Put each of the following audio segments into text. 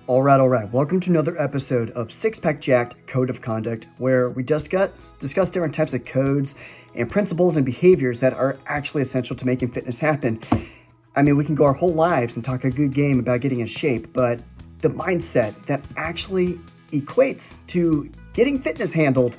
All right. Welcome to another episode of Six Pack Jacked Code of Conduct, where we discuss different types of codes and principles and behaviors that are actually essential to making fitness happen. I mean, we can go our whole lives and talk a good game about getting in shape, but the mindset that actually equates to getting fitness handled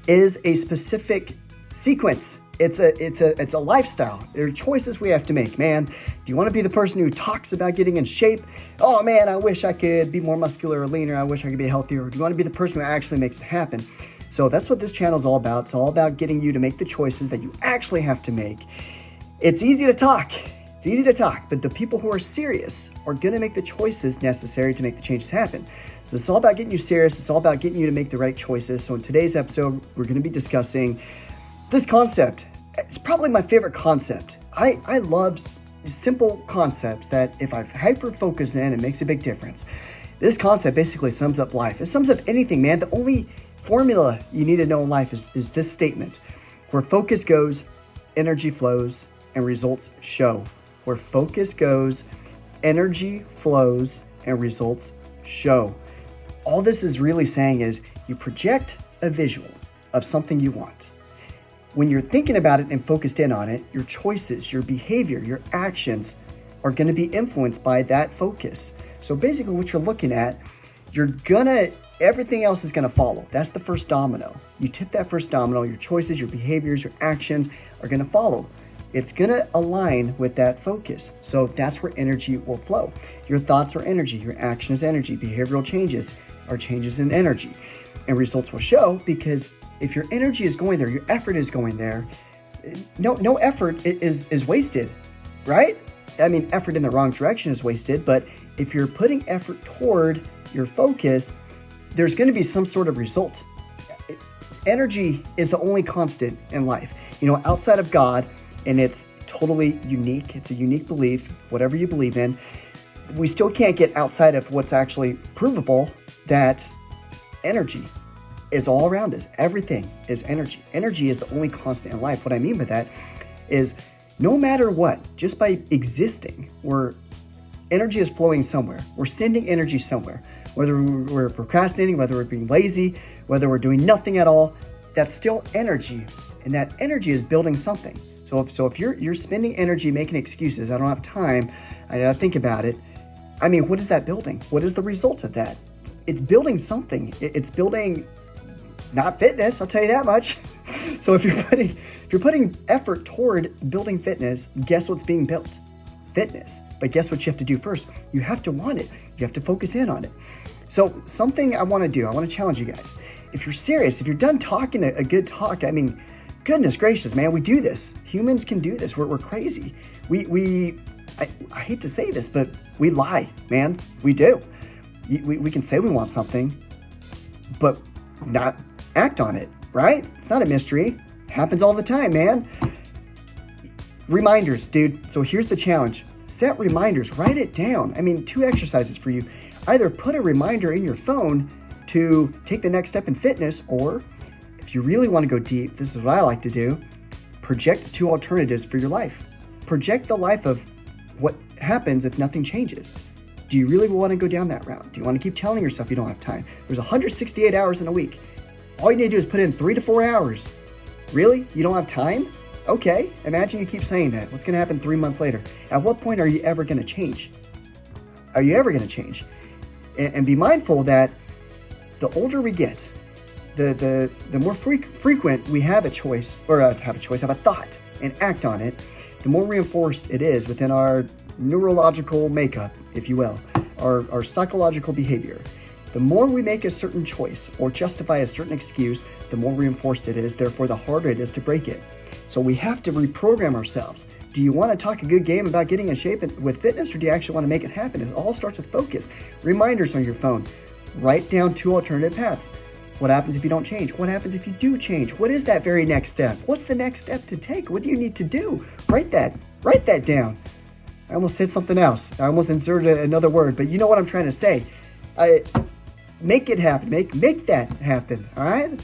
is a specific sequence. It's a lifestyle. There are choices we have to make, man. Do you want to be the person who talks about getting in shape? Oh man, I wish I could be more muscular or leaner. I wish I could be healthier. Or do you want to be the person who actually makes it happen? So that's what this channel is all about. It's all about getting you to make the choices that you actually have to make. It's easy to talk. But the people who are serious are going to make the choices necessary to make the changes happen. So this is all about getting you serious. It's all about getting you to make the right choices. So in today's episode, we're going to be discussing this concept. It's probably my favorite concept. I love simple concepts that if I hyper-focus in, it makes a big difference. This concept basically sums up life. It sums up anything, man. The only formula you need to know in life is this statement. Where focus goes, energy flows, and results show. Where focus goes, energy flows, and results show. All this is really saying is you project a visual of something you want. When you're thinking about it and focused in on it, your choices, your behavior, your actions are going to be influenced by that focus. So basically what you're looking at, everything else is going to follow. That's the first domino. You tip that first domino, your choices, your behaviors, your actions are going to follow. It's going to align with that focus. So that's where energy will flow. Your thoughts are energy, your action is energy, behavioral changes are changes in energy. And results will show because if your energy is going there, your effort is going there, no effort is wasted, right? I mean, effort in the wrong direction is wasted, but if you're putting effort toward your focus, there's going to be some sort of result. Energy is the only constant in life. Outside of God, and it's totally unique. It's a unique belief, whatever you believe in. We still can't get outside of what's actually provable, that energy is all around us. Everything is energy. Energy is the only constant in life. What I mean by that is no matter what, just by existing, energy is flowing somewhere. We're sending energy somewhere. Whether we're procrastinating, whether we're being lazy, whether we're doing nothing at all, that's still energy. And that energy is building something. So if you're spending energy making excuses, I don't have time, I gotta think about it. I mean, what is that building? What is the result of that? It's building something. It's building not fitness, I'll tell you that much. So if you're putting effort toward building fitness, guess what's being built? Fitness. But guess what you have to do first? You have to want it. You have to focus in on it. So something I want to do, I want to challenge you guys. If you're serious, if you're done talking a good talk, I mean, goodness gracious, man, we do this. Humans can do this. We're crazy. I hate to say this, but we lie, man. We do. We can say we want something, but not act on it, right? It's not a mystery. It happens all the time, man. Reminders, dude. So here's the challenge. Set reminders. Write it down. I mean, 2 exercises for you. Either put a reminder in your phone to take the next step in fitness, or if you really want to go deep, this is what I like to do, project 2 alternatives for your life. Project the life of what happens if nothing changes. Do you really want to go down that route? Do you want to keep telling yourself you don't have time? There's 168 hours in a week. All you need to do is put in 3 to 4 hours. Really? You don't have time? Okay, imagine you keep saying that. What's going to happen 3 months later? At what point are you ever going to change? Are you ever going to change? And be mindful that the older we get, the more frequent we have a choice, or have a thought and act on it, the more reinforced it is within our neurological makeup, if you will, our psychological behavior. The more we make a certain choice or justify a certain excuse, the more reinforced it is, therefore the harder it is to break it. So we have to reprogram ourselves. Do you want to talk a good game about getting in shape with fitness, or do you actually want to make it happen? It all starts with focus. Reminders on your phone. Write down 2 alternative paths. What happens if you don't change? What happens if you do change? What is that very next step? What's the next step to take? What do you need to do? Write that down. I almost said something else. I almost inserted another word, but you know what I'm trying to say. Make it happen. Make that happen. All right,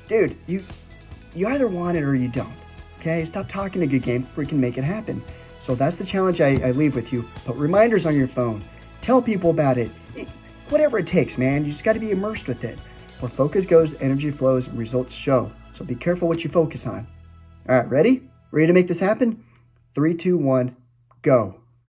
dude. You either want it or you don't. Okay, stop talking a good game. Freaking make it happen. So that's the challenge I leave with you. Put reminders on your phone. Tell people about it. Whatever it takes, man. You just got to be immersed with it. Where focus goes, energy flows, and results show. So be careful what you focus on. All right, ready? Ready to make this happen? 3, 2, 1, go.